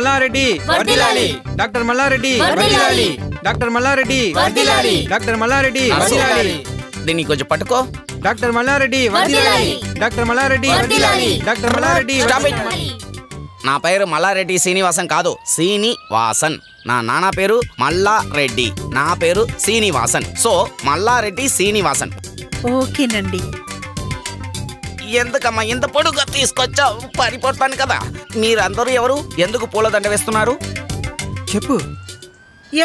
మల్లారెడ్డి వర్ధిల్లాలి డాక్టర్ మల్లారెడ్డి వర్ధిల్లాలి డాక్టర్ మల్లారెడ్డి వర్ధిల్లాలి డాక్టర్ మల్లారెడ్డి వర్ధిల్లాలి దీన్ని కొంచెం పట్టుకో డాక్టర్ మల్లారెడ్డి వర్ధిల్లాలి డాక్టర్ మల్లారెడ్డి వర్ధిల్లాలి డాక్టర్ మల్లారెడ్డి వర్ధిల్లాలి నా పేరు మల్లారెడ్డి శ్రీనివాసన్ కాదు శ్రీనివాసన్ నా నాన్న పేరు మల్లారెడ్డి నా పేరు శ్రీనివాసన్ సో మల్లారెడ్డి శ్రీనివాసన్ ఓకేనండి ఎందుకమ్మా ఇంత పొడుగా తీసుకొచ్చావు పడిపోతాను కదా మీరందరూ ఎవరు ఎందుకు పూలదండ వేస్తున్నారు చెప్పు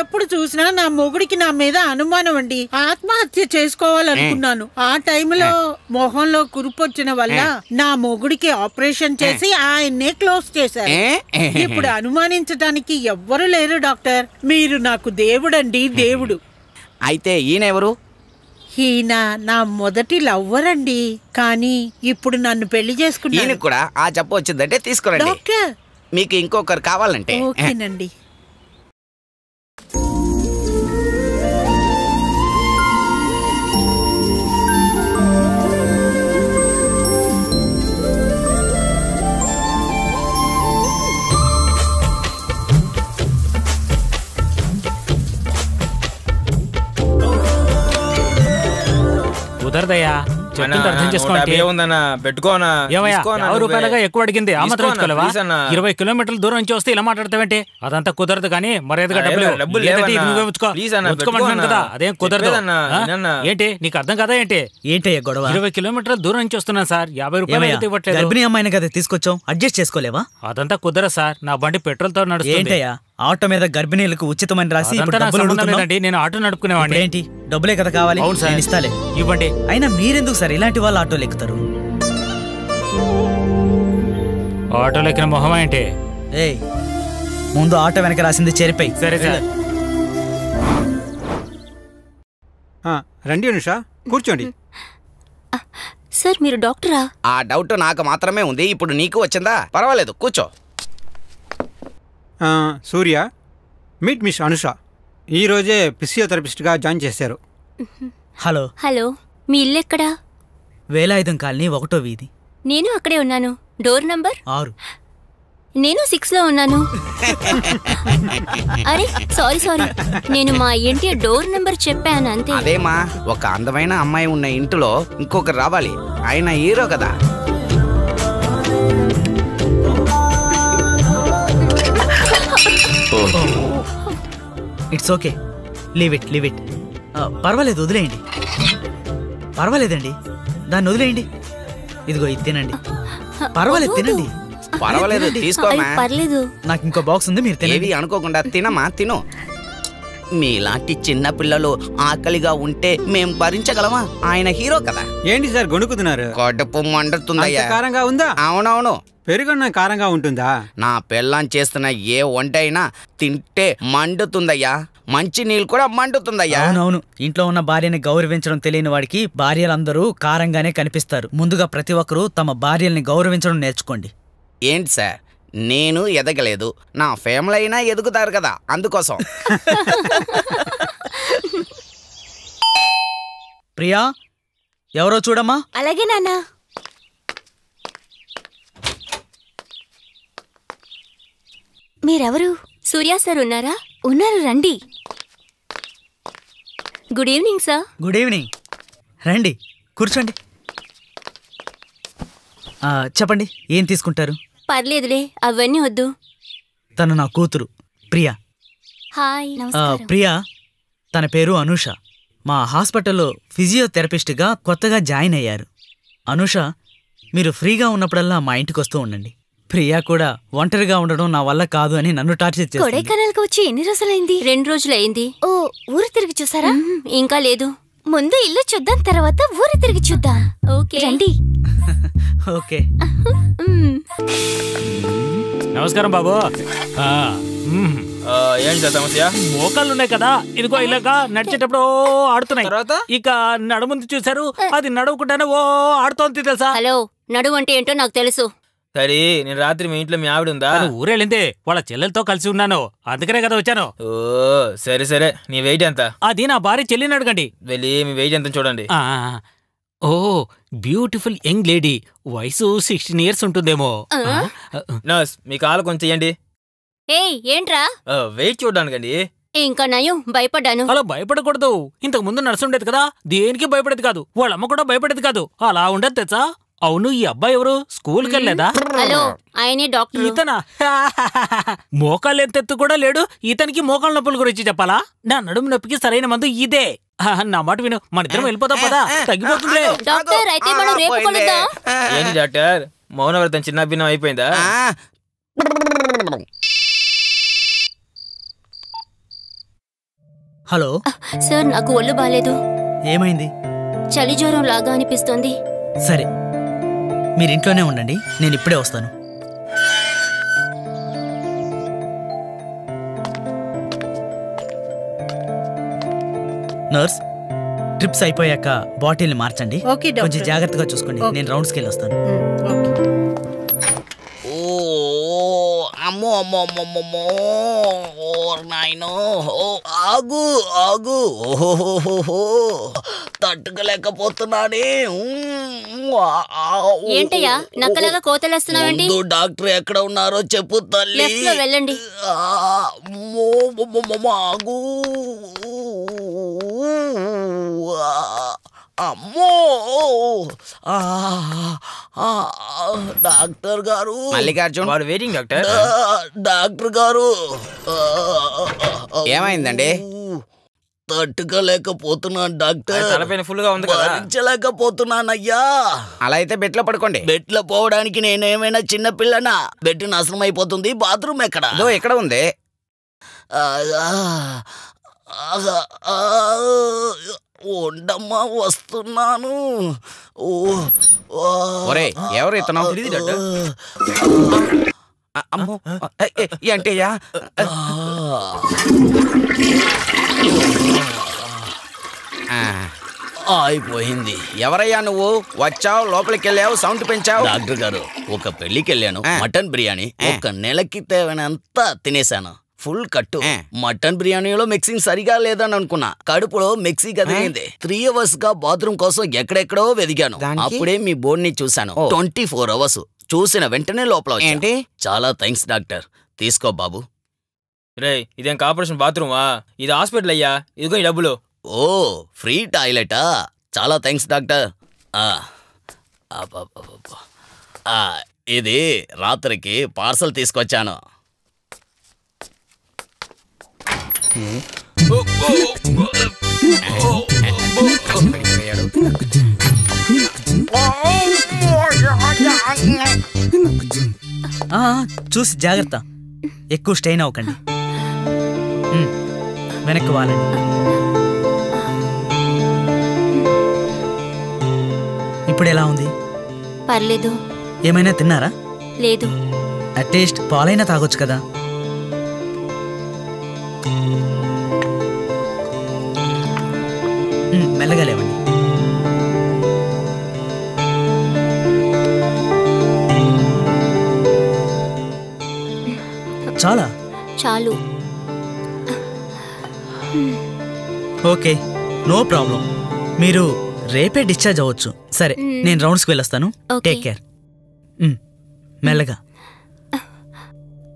ఎప్పుడు చూసినా నా మొగుడికి నా మీద అనుమానం అండి ఆత్మహత్య చేసుకోవాలనుకున్నాను ఆ టైంలో మొహంలో కురుపొచ్చిన వల్ల నా మొగుడికి ఆపరేషన్ చేసి ఆయన్నే క్లోజ్ చేశారు ఇప్పుడు అనుమానించడానికి ఎవ్వరు లేరు డాక్టర్ మీరు నాకు దేవుడండి దేవుడు అయితే ఈయనెవరు ఈయన నా మొదటి లవ్వర్ అండి కానీ ఇప్పుడు నన్ను పెళ్లి చేసుకున్నాను కూడా ఆ జబ్బు వచ్చిందంటే తీసుకురండి డాక్టర్ మీకు ఇంకొకరు కావాలంటే ఓకేనండి కుదరదయ్యా చెప్తుంటే అర్థం చేసుకోండి రూపాయలుగా ఎక్కువ అడిగింది ఆ మాత్రం ఇచ్చుకోలేవా 20 కిలోమీటర్ల దూరం నుంచి వస్తే ఇలా మాట్లాడతావేంటి అదంతా కుదరదు కానీ మర్యాదగా డబ్బులు కదా అదేం కుదరదు ఏంటి నీకు అర్థం కదా ఏంటి ఏంటయ్యా గొడవ 20 కిలోమీటర్ల దూరం నుంచి వస్తున్నాను సార్ 50 రూపాయలు ఇవ్వట్లేదు గర్భిణీ అమ్మాయిని కదా తీసుకొచ్చాం అడ్జస్ట్ చేసుకోలేవా అదంతా కుదరదు సార్ నా బండి పెట్రోల్ తో నడుస్తుంది ఆటో మీద గర్భిణీలకు ఉచితమని రాసి నేను ఆటో నడుపుకునేవాడిని ఏంటి డబ్బులే కదా కావాలి ఇస్తాలే ఇవ్వండి అయినా మీరెందుకు సార్ ఇలాంటి వాళ్ళు ఆటోలు ఎక్కుతారు ఆటోలు ఎక్కిన మొహం ఏంటి ఏయ్ ముందు ఆటో వెనక రాసింది చెరిపోయి సరే సార్ రండి అనుష కూర్చోండి సార్ మీరు డాక్టరా ఆ డౌట్ నాకు మాత్రమే ఉంది ఇప్పుడు నీకు వచ్చిందా పర్వాలేదు కూర్చో సూర్య మీట్ మిస్ అనుష ఈరోజే ఫిజియోథెరపిస్ట్గా జాయిన్ చేశారు హలో హలో మీ ఇల్లు ఎక్కడా వేలాయుధం కాలనీ 1వ వీధి నేను అక్కడే ఉన్నాను డోర్ నంబర్ 6 నేను 6 లో ఉన్నాను అరే సారీ నేను మా ఇంటి డోర్ నంబర్ చెప్పాను అంతే అదేమా ఒక అందమైన అమ్మాయి ఉన్న ఇంటిలో ఇంకొకరు రావాలి ఆయన హీరో కదా ఇట్స్ ఓకే లీవ్ ఇట్ పర్వాలేదు వదిలేయండి పర్వాలేదండి దాన్ని వదిలేయండి ఇదిగో ఇది తినండి పర్వాలేదు తినండి పర్వాలేదు తీసుకోమా పర్లేదు నాకు ఇంకో బాక్స్ ఉంది మీరు తినేది అనుకోకుండా తినమా తిను మీలాంటి చిన్న పిల్లలు ఆకలిగా ఉంటే మేం భరించగలమా ఆయన హీరో కదా ఏంటి సార్ గొణుకుతున్నారు కడుపు మండుతుందయ్యా కారంగా ఉందా అవునవును పెరుగున్న కారంగా ఉంటుందా నా పెళ్ళాం చేస్తున్న ఏ వంట అయినా తింటే మండుతుందయ్యా మంచి నీళ్ళు కూడా మండుతుందయ్యా అవునవును ఇంట్లో ఉన్న భార్యని గౌరవించడం తెలియని వాడికి భార్యలందరూ కారంగానే కనిపిస్తారు ముందుగా ప్రతి ఒక్కరూ తమ భార్యల్ని గౌరవించడం నేర్చుకోండి ఏంటి సార్ నేను ఎదగలేదు నా ఫ్యామిలీ అయినా ఎదుగుతారు కదా అందుకోసం ప్రియా ఎవరో చూడమ్మా అలాగే నాన్న మీరెవరు సూర్య సార్ ఉన్నారా ఉన్నారు రండి good evening sir good evening రండి కూర్చోండి చెప్పండి ఏం తీసుకుంటారు పర్లేదులే అవన్నీ వద్దు తను నా కూతురు ప్రియా హాయ్ ప్రియా తన పేరు అనూష మా హాస్పిటల్లో ఫిజియోథెరపిస్ట్గా కొత్తగా జాయిన్ అయ్యారు అనూష మీరు ఫ్రీగా ఉన్నప్పుడల్లా మా ఇంటికి వస్తూ ఉండండి ప్రియా కూడా ఒంటరిగా ఉండడం నా వల్ల కాదు అని నన్ను టార్చర్ చేస్తుంది కొడైకెనాల్కి వచ్చి ఎన్ని రోజులైంది 2 రోజులైంది ఓ ఊరు తిరిగి చూసారా ఇంకా లేదు ముందు ఇల్లు చూద్దాం తర్వాత ఊరు తిరిగి చూద్దాం ఓకే రండి ఓకే నమస్కారం బాబు ఏంటి సమస్య మోకాళ్ళు ఉన్నాయి కదా ఇదిగో ఇలాగా నడిచేటప్పుడు ఆడుతున్నాయి ఇక నడుముందు చూసారు అది నడవకుండానే ఓ ఆడుతోంది తెలుసా హలో నడువు అంటే ఏంటో నాకు తెలుసు సరే నేను రాత్రి మీ ఇంట్లో మీ ఆవిడ ఉందా ఊరెళ్ళిందే వాళ్ళ చెల్లెలతో కలిసి ఉన్నాను అందుకనే కదా వచ్చాను ఓ సరే నీ వెయిట్ ఎంత అది నా భార్య చెల్లిని అడగండి వెళ్ళి మీ వెయిట్ ఎంత చూడండి ఓ బ్యూటిఫుల్ యంగ్ లేడీ వయసు 16 years ఉంటుందేమో నర్స్ మీ కాలు కొంచెం చేయండి ఏయ్ ఏంట్రా? వెయిట్ చూడడానికండి. ఇంకా నయం, భయపడ్డాను. అలా భయపడకూడదు. ఇంతకు ముందు నర్సు ఉండేది కదా, దేనికి భయపడేది కాదు. వాళ్ళ అమ్మ కూడా భయపడేది కాదు. అలా ఉండదు తెచ్చా. అవును, ఈ అబ్బాయి ఎవరు? స్కూల్కి వెళ్ళలేదా? హలో, ఆయనే డాక్టర్. ఇతనా? మోకాలు ఎత్తెత్తు కూడా లేడు. ఇతనికి మోకాళ్ళ నొప్పుల గురించి చెప్పాలా? నా నడుము నొప్పికి సరైన మందు ఇదే. నా మాట విను, మన ఇద్దరం వెళ్ళిపోతాం పదా, తగ్గిపోతుంది. డాక్టర్, అయితే మనం రేపు కలుద్దాం. ఏంటి డాక్టర్, మౌనవ్రతం చిన్న భిన్నం అయిపోయిందా? హలో సార్, నాకు ఒళ్ళు బాలేదు. ఏమైంది? చలి జ్వరం లాగా అనిపిస్తోంది. సరే, మీరింట్లోనే ఉండండి, నేను ఇప్పుడే వస్తాను. నర్స్, ట్రిప్స్ అయిపోయాక బాటిల్ని మార్చండి. Okay doctor. కొంచెం జాగ్రత్తగా చూసుకోండి. ఓకే. నేను రౌండ్స్కి వెళ్ళి వస్తాను. ఓకే. అమ్మో అమ్మో అమ్మమ్మో, నాయనో, ఆగు ఆగు, ఓహోహోహో, తట్టుకోలేకపోతున్నానే. ఏంటయ్యా నక్కలాగా కోతలేస్తున్నావేంటి? డాక్టర్ ఎక్కడ ఉన్నారో చెప్పు తల్లి. లెఫ్ట్ లో వెళ్ళండి. ఆగు. అమ్మో, డాక్టర్ గారు. మల్లికార్జున్, వాడు వెయిటింగ్ డాక్టర్. డాక్టర్ గారు, ఏమైందండి? తట్టుకోలేకపోతున్నాను డాక్టర్. తలపైన ఫుల్ గా ఉంది కదా. భరించలేకపోతున్నానయ్యా. అలా అయితే బెట్లో పడుకోండి. బెట్లో పోవడానికి నేనేమైనా చిన్న పిల్లనా? బెడ్ నాశనం అయిపోతుంది. బాత్రూమ్ ఎక్కడ? ఎక్కడ ఉంది? ఉండమ్మా, వస్తున్నాను. ఎవరు ఇతను? అమ్మో, ఏంటయ్యా? అయిపోయింది. ఎవరయ్యా నువ్వు? వచ్చావు, లోపలికి వెళ్ళావు, సౌండ్ పెంచావు. డాక్టర్ గారు, ఒక పెళ్లికి వెళ్ళాను. మటన్ బిర్యానీ ఒక నెలకి తేవనంత తినేశాను. ఫుల్ కట్టు. మటన్ బిర్యానీలో మిక్సింగ్ సరిగా లేదని అనుకున్నా. కడుపులో మిక్సీ కదిలింది. 3 hours గా బాత్రూమ్ కోసం ఎక్కడెక్కడో వెదిగాను. అప్పుడే మీ బోర్డ్ ని చూశాను. 24 hours చూసిన వెంటనే లోపల ఏంటి. చాలా థ్యాంక్స్ డాక్టర్. తీసుకో బాబు. రే, ఇదేం ఆపరేషన్ బాత్రూమా? ఇది హాస్పిటల్ అయ్యా. ఇదిగో ఈ డబ్బులు. ఓ, ఫ్రీ టాయిలెటా? చాలా థ్యాంక్స్ డాక్టర్. ఇది రాత్రికి పార్సల్ తీసుకొచ్చాను. చూసి జాగ్రత్త, ఎక్కువ స్ట్రెయిన్ అవ్వకండి. వెనక్కి వాలండి. ఇప్పుడు ఎలా ఉంది? పర్లేదు. ఏమైనా తిన్నారా? లేదు. అట్లీస్ట్ పాలైనా తాగొచ్చు కదా. మెల్లగా లేవండి. చాలా చాలు. Okay, no problem. మీరు రేపే డిశ్చార్జ్ అవ్వచ్చు. సరే, నేను రౌండ్స్కి వెళ్ళొస్తాను. Take care. మెల్లగా.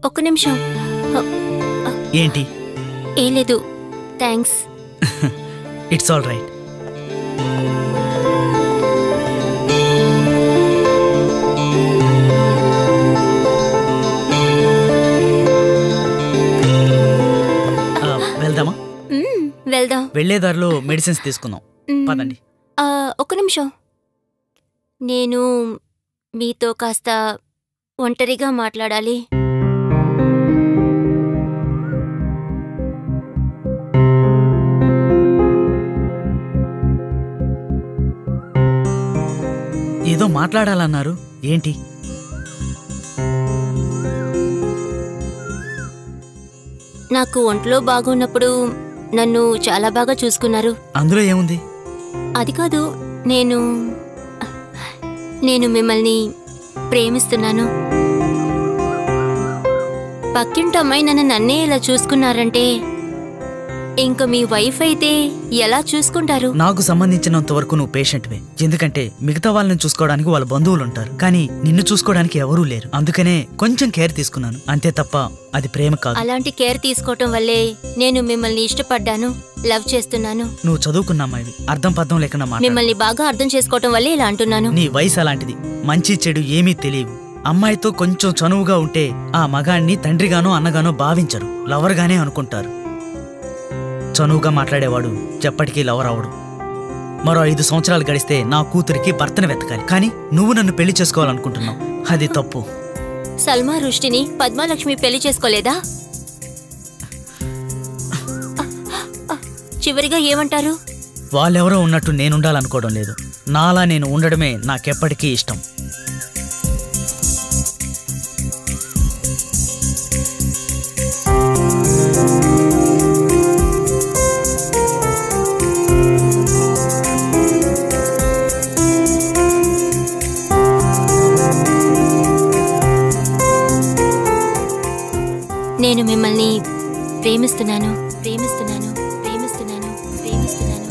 ఒక్క నిమిషం. ఏంటి? ఏం లేదు, థ్యాంక్స్. It's all right. వెళ్దామా? వెళ్దాం. వెళ్లేదారిలో మెడిసిన్స్ తీసుకుందాం. పదండి. ఒక్క నిమిషం. నేను మీతో కాస్త ఒంటరిగా మాట్లాడాలి. ఏదో మాట్లాడాలన్నారు, ఏంటి? నాకు ఒంట్లో బాగున్నప్పుడు నన్ను చాలా బాగా చూసుకున్నారు. అందులో ఏముంది? అది కాదు, నేను మిమ్మల్ని ప్రేమిస్తున్నాను. పక్కింటి అమ్మాయి నన్నే ఇలా చూసుకున్నారంటే ఇంకా మీ వైఫ్ అయితే ఎలా చూసుకుంటారు? నాకు సంబంధించినంత వరకు నువ్వు పేషెంట్వే. ఎందుకంటే మిగతా వాళ్ళని చూసుకోవడానికి వాళ్ళ బంధువులు ఉంటారు, కానీ నిన్ను చూసుకోవడానికి ఎవరూ లేరు. అందుకనే కొంచెం కేర్ తీసుకున్నాను, అంతే తప్ప అది ప్రేమ కాదు. అలాంటి కేర్ తీసుకోవటం వల్లే నేను మిమ్మల్ని ఇష్టపడ్డాను, లవ్ చేస్తున్నాను. నువ్వు చదువుకున్న అమ్మాయివి, అర్థం పర్థం లేకుండా మాట్లాడు. మిమ్మల్ని బాగా అర్థం చేసుకోవటం వల్లే ఇలా అంటున్నాను. నీ వయసు అలాంటిది, మంచి చెడు ఏమీ తెలియవు. అమ్మాయితో కొంచెం చనువుగా ఉంటే ఆ మగాణ్ణి తండ్రిగానో అన్నగానో భావించరు, లవర్గానే అనుకుంటారు. చనువుగా మాట్లాడేవాడు ఎప్పటికీ లవర్ అవడు. మరో 5 సంవత్సరాలు గడిస్తే నా కూతురికి భర్తను వెతకాలి, కానీ నువ్వు నన్ను పెళ్లి చేసుకోవాలనుకుంటున్నావు, అది తప్పు. సల్మా రుష్టిని పద్మాలక్ష్మి పెళ్లి చేసుకోలేదా? చివరిగా ఏమంటారు? వాళ్ళెవరో ఉన్నట్టు నేనుండాలనుకోవడం లేదు, నాలా నేను ఉండడమే నాకెప్పటికీ ఇష్టం. నేను మిమ్మల్ని ప్రేమిస్తున్నాను, ప్రేమిస్తున్నాను, ప్రేమిస్తున్నాను, ప్రేమిస్తున్నాను.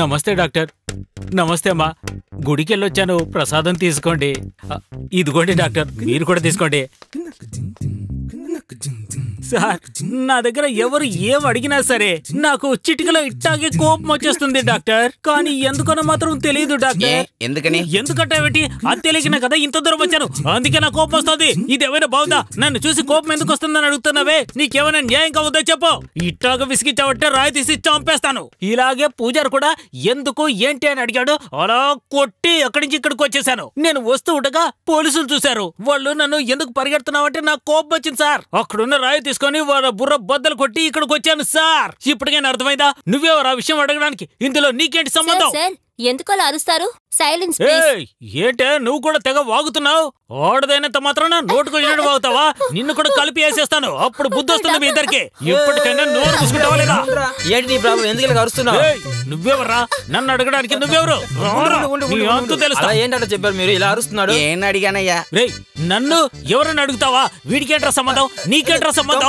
నమస్తే డాక్టర్. నమస్తే అమ్మా. గుడికి వెళ్ళొచ్చాను, ప్రసాదం తీసుకోండి. ఇదిగోండి డాక్టర్, మీరు కూడా తీసుకోండి. సార్, నా దగ్గర ఎవరు ఏం అడిగినా సరే నాకు చిటికలో ఇట్టాగే కోపం వచ్చేస్తుంది డాక్టర్. కానీ ఎందుకనో మాత్రం తెలియదు డాక్టర్. ఎందుకని? ఎందుకంటే అది తెలియకనే కదా ఇంత దూరం వచ్చాను, అందుకే నా కోపం వస్తుంది. ఇది ఏమైనా బాగుందా? నన్ను చూసి కోపం ఎందుకు వస్తుందని అడుగుతున్నావే? నీకేమైనా న్యాయం కావద్దో చెప్పు. ఇట్టాగా విసిగించావంటే రాయి తీసి చంపేస్తాను. ఇలాగే పూజారు కూడా ఎందుకు ఏంటి అని అడిగాడు, అలా కొట్టి అక్కడి నుంచి ఇక్కడికి వచ్చేసాను. నేను వస్తూ ఉండగా పోలీసులు చూశారు. వాళ్ళు నన్ను ఎందుకు పరిగెడుతున్నావంటే నాకు కోపం వచ్చింది సార్. అక్కడున్న రాయి తీసుకొని వాళ్ళ బుర్ర బద్దలు కొట్టి ఇక్కడికి వచ్చాను సార్. ఇప్పటికైనా అర్థమైందా? నువ్వెవరు ఆ విషయం అడగడానికి? ఇందులో నీకేంటి సంబంధం? ఎందుకు అలా అరుస్తారు? సైలెన్స్. ఏంటే నువ్వు కూడా తెగ వాగుతున్నావు? ఓడదైనంత మాత్రాన నోటుకొచ్చినట్టు వాగుతావా? నిన్ను కూడా కలిపి వేసేస్తాను, అప్పుడు బుద్ధి వస్తుంది మీ ఇద్దరికి. ఇప్పటికైనా నోరు మూసుకుంటావా లేదా? ఏంటి నీ ప్రాబ్లం? ఎందుకు అరుస్తున్నావు? నువ్వెవర్రా నన్ను అడగడానికి? నువ్వెవరు? ఏంటంటే చెప్పారు మీరు ఇలా అరుస్తున్నాడు? ఏం అడిగానయ్యా? రేయ్, నన్ను ఎవరన్నా అడుగుతావా? వీడికేంట్రా సంబంధం? నీకేంట్రా సంబంధం?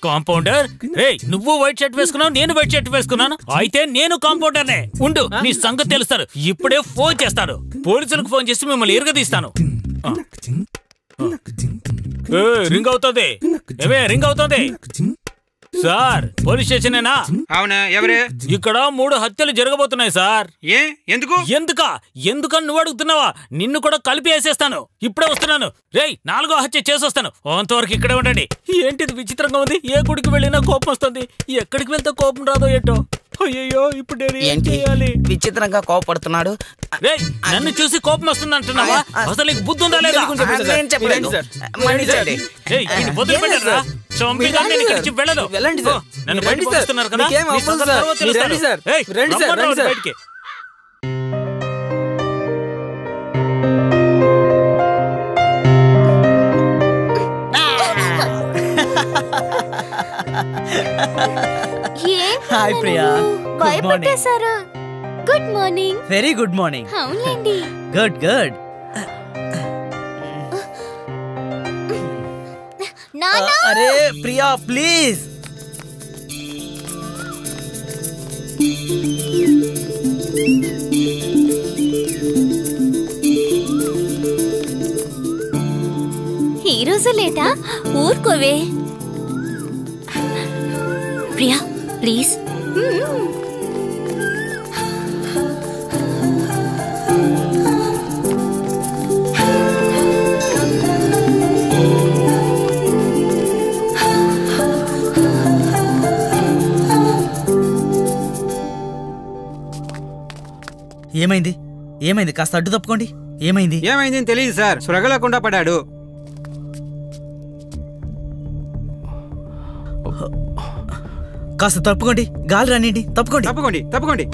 కాంపౌండర్. రేయ్, నువ్వు వైట్ షర్ట్ వేసుకున్నావు, నేను వైట్ షర్ట్ వేసుకున్నాను, అయితే నేను కాంపౌండర్నే. ఉండు, నీ సంగతి తెలుస్తారు. ఇప్పుడే ఫోన్ చేస్తాను, పోలీసులకు ఫోన్ చేసి మిమ్మల్ని ఎరగదీస్తాను. రింగ్ అవుతుంది, రింగ్ అవుతుంది. సార్, పోలీస్ స్టేషనేనా? అవునా, ఎవరే? ఇక్కడ 3 హత్యలు జరగబోతున్నాయి సార్. ఎందుకని నువ్వు అడుగుతున్నావా? నిన్ను కూడా కలిపి వేసేస్తాను. ఇప్పుడే వస్తున్నాను. రేయ్, 4వ హత్య చేసొస్తాను, అంతవరకు ఇక్కడే ఉండండి. ఏంటిది విచిత్రంగా ఉంది? ఏ గుడికి వెళ్ళినా కోపం వస్తుంది, ఎక్కడికి వెళ్తే కోపం రాదో ఏంటో. అయ్యో, ఇప్పుడు నేను ఏం చేయాలి? విచిత్రంగా కోపడుతున్నాడు. రేయ్, నన్ను చూసి కోపం వస్తుంది అంటున్నావా? అసలు నీకు బుద్ధి ఉందా లేదా? వెళ్ళండి సార్. నన్ను బయటకు పంపిస్తున్నారు కదా? బయటికి. హాయ్ ప్రియా. భయపట్టేశారా? Good morning. Very good morning. అవునండి. Good good. అరే ప్రియా, ప్లీజ్. ఈ రోజు లేటా? ఊరుకోవే ప్రియా, ప్లీజ్. ఏమైంది? ఏమైంది? కాస్త అడ్డు తప్పుకోండి. ఏమైంది? ఏమైంది తెలియదు సార్, స్పృహలేకుండా పడ్డాడు. కాస్త తప్పుకోండి, గాలి రానియండి. తప్పుకోండి, తప్పుకోండి, తప్పుకోండి.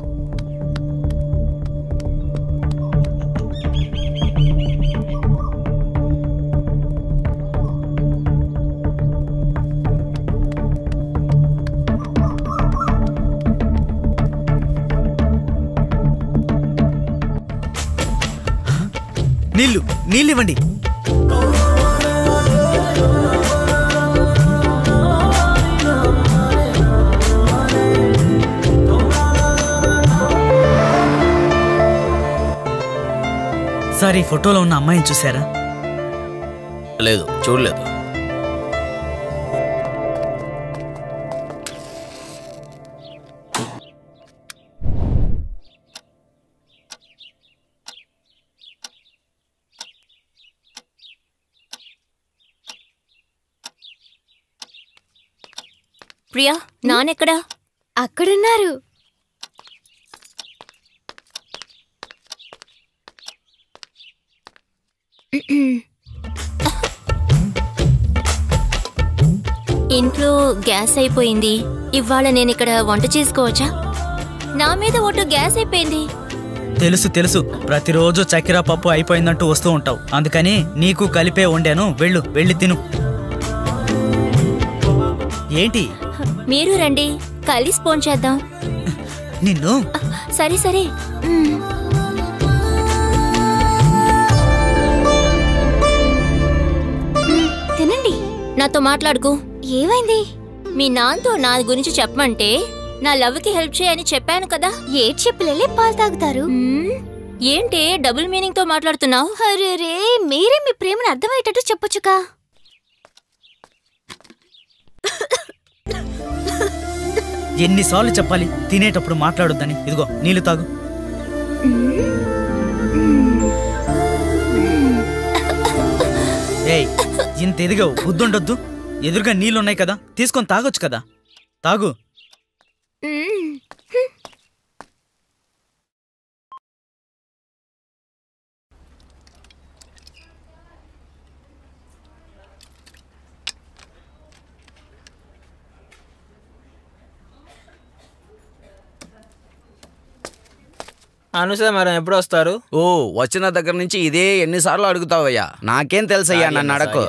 నీళ్ళు ఇవ్వండి. సార్, ఈ ఫోటోలో ఉన్న అమ్మాయిని చూసారా? లేదు, చూడలేదు. ప్రియా, నానెక్కడా? అక్కడున్నారు. ఇంట్లో గ్యాస్ అయిపోయింది. ఇవాళ నేను ఇక్కడ వంట చేసుకోవచ్చా? నా మీద ఒట్టు గ్యాస్ అయిపోయింది. తెలుసు తెలుసు, ప్రతిరోజు చక్కెర పప్పు అయిపోయిందంటూ వస్తూ ఉంటావు. అందుకని నీకు కలిపే వండాను. వెళ్ళి తిను. ఏంటి? మీరు రండి, కలిసి ఫోన్ చేద్దాం. నిన్ను. సరే సరే. తినండి. నాతో మాట్లాడుకో. ఏమైంది? మీ నాన్నతో నా గురించి చెప్పమంటే నా లవ్కి హెల్ప్ చేయని చెప్పాను కదా. ఏడ్ చెప్పలేలే, పాలు తాగుతారు. ఏంటి డబుల్ మీనింగ్ తో మాట్లాడుతున్నావు? అరే, మీరే మీ ప్రేమను అర్థమయ్యేటట్టు చెప్పొచ్చుగా. ఎన్నిసార్లు చెప్పాలి తినేటప్పుడు మాట్లాడొద్దని? ఇదిగో నీళ్లు తాగు. ఏయ్, ఇంత ఎదిగావు, బుద్ధుండొద్దు. ఎదురుగా నీళ్ళున్నాయి కదా, తీసుకొని తాగొచ్చు కదా. తాగు. అనుష మేడం ఎప్పుడు వస్తారు? ఓ, వచ్చిన దగ్గర నుంచి ఇదే ఎన్నిసార్లు అడుగుతావయ్యా? నాకేం తెలుసయ్యా, నన్ను అడకు.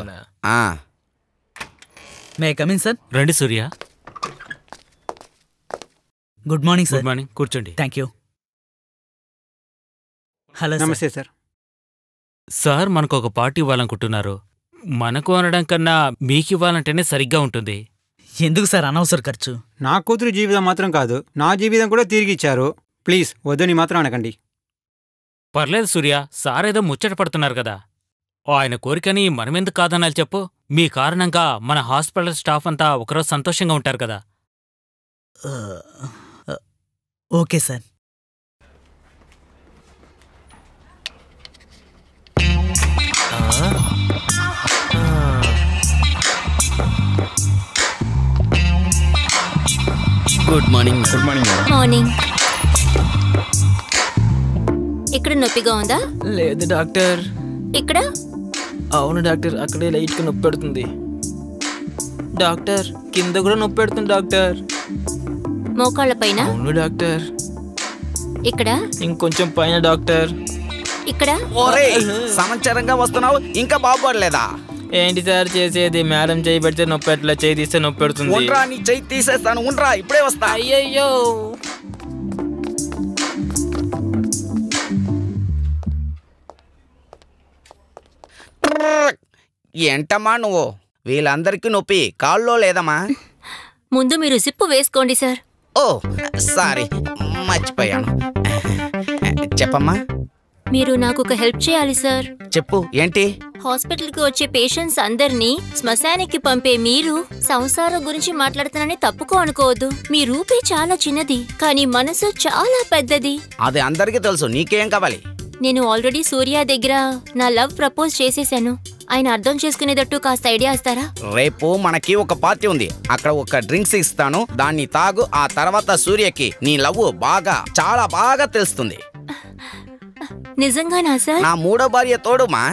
మే కమిన్ సార్? రండి Surya. Good morning sir. Good morning, కూర్చోండి. Thank you. హలో. నమస్తే సార్. సార్, మనకు ఒక పార్టీ ఇవ్వాలనుకుంటున్నారు. మనకు అనడం కన్నా మీకు ఇవ్వాలంటేనే సరిగ్గా ఉంటుంది. ఎందుకు సార్ అనవసర ఖర్చు? నా కూతురు జీవితం మాత్రం కాదు, నా జీవితం కూడా తిరిగి ఇచ్చారు. ప్లీజ్ వద్దని మాత్రం అనకండి. పర్లేదు సూర్య, సార్ ఏదో ముచ్చట పడుతున్నారు కదా. ఆయన కోరికని మనమెందుకు కాదనాలి చెప్పు? మీ కారణంగా మన హాస్పిటల్ స్టాఫ్ అంతా ఒకరోజు సంతోషంగా ఉంటారు కదా. Okay sir. Good morning. Good morning. Morning. ఇక్కడ నొప్పిగా ఉందా? లేదు డాక్టర్. ఇక్కడ? అవును డాక్టర్, అక్కడే లైట్గా నొప్పి పెడుతుంది. డాక్టర్, కింద కూడా నొప్పి పెడుతుంది డాక్టర్. మోకాళ్ళ పైన? అవును డాక్టర్. ఇక్కడ? ఇంకొంచెం పైన డాక్టర్. ఇక్కడ? సంవత్సరంగా వస్తున్నావు, ఇంకా బాగుపడలేదా? ఏంటి సార్ చేసేది? మేడం చేయి పెడితే నొప్పి ఎట్లా, చేయి తీస్తే నొప్పి పెడుతుంది. ఉండ్రా, నీ చెయ్యి తీసేస్తాను. ఉండ్రా, ఇప్పుడే వస్తా. అయ్యయ్యో. ఏంటమ్మా నువ్వు? వీళ్ళందరికీ నొప్పి కాల్లో లేదమ్మా? ముందు మీరు జిప్పు వేసుకోండి సార్. ఓ సారీ, మర్చిపోయాను. చెప్పమ్మా. మీరు నాకు ఒక హెల్ప్ చేయాలి సార్. చెప్పు, ఏంటి? హాస్పిటల్కి వచ్చే పేషెంట్స్ అందరినీ శ్మశానానికి పంపే మీరు సంసారం గురించి మాట్లాడుతానని తప్పుకో అనుకోవద్దు. మీ రూపే చాలా చిన్నది, కానీ మనసు చాలా పెద్దది. అది అందరికీ తెలుసు. నీకేం కావాలి? నేను ఆల్రెడీ సూర్య దగ్గర నా లవ్ ప్రపోజ్ చేసేసాను. ఆయన అర్థం చేసుకునేటట్టు కాస్త ఐడియా ఇస్తారా? రేపు మనకి ఒక పార్టీ ఉంది, అక్కడ ఒక డ్రింక్స్ ఇస్తాను, దాన్ని తాగు. ఆ తర్వాత సూర్యకి నీ లవ్ చాలా బాగా తెలుస్తుంది. నిజంగానా సార్? నా మూడో భార్య తోడుమా.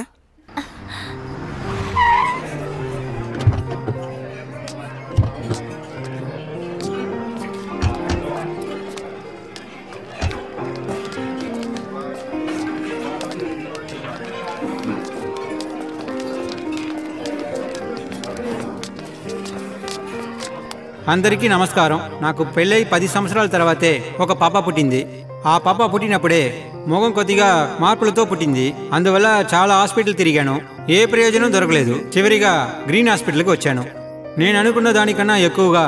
అందరికీ నమస్కారం. నాకు పెళ్ళై 10 సంవత్సరాల తర్వాతే ఒక పాప పుట్టింది. ఆ పాప పుట్టినప్పుడే మొగం కొద్దిగా మార్పులతో పుట్టింది. అందువల్ల చాలా హాస్పిటల్ తిరిగాను, ఏ ప్రయోజనం దొరకలేదు. చివరిగా గ్రీన్ హాస్పిటల్కి వచ్చాను. నేను అనుకున్న దానికన్నా ఎక్కువగా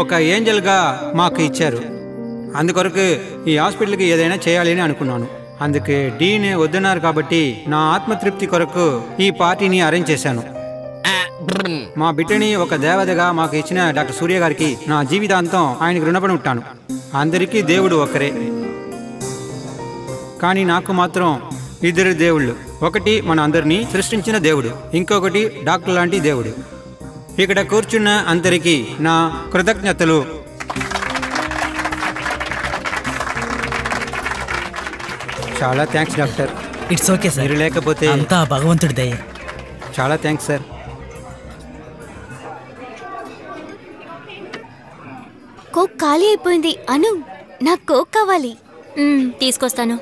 ఒక ఏంజల్గా మాకు ఇచ్చారు. అందుకొరకు ఈ హాస్పిటల్కి ఏదైనా చేయాలి అని అనుకున్నాను. అందుకే డీనే వద్దన్నారు కాబట్టి నా ఆత్మతృప్తి కొరకు ఈ పార్టీని అరేంజ్ చేశాను. మా బిడ్డని ఒక దేవతగా మాకు ఇచ్చిన డాక్టర్ సూర్య గారికి నా జీవితాంతం ఆయనకు రుణపడి ఉంటాను. అందరికీ దేవుడు ఒకరే, కానీ నాకు మాత్రం ఇద్దరు దేవుళ్ళు. ఒకటి మన అందరినీ సృష్టించిన దేవుడు, ఇంకొకటి డాక్టర్ లాంటి దేవుడు. ఇక్కడ కూర్చున్న అందరికీ నా కృతజ్ఞతలు. చాలా thanks doctor. It's okay sir, మీరు లేకపోతే అంతా భగవంతుడి దయ. చాలా థ్యాంక్స్ సార్. కోక్ ఖాళీ అయిపోయింది. అను, నాకు కోక్ కావాలి. తీసుకొస్తాను.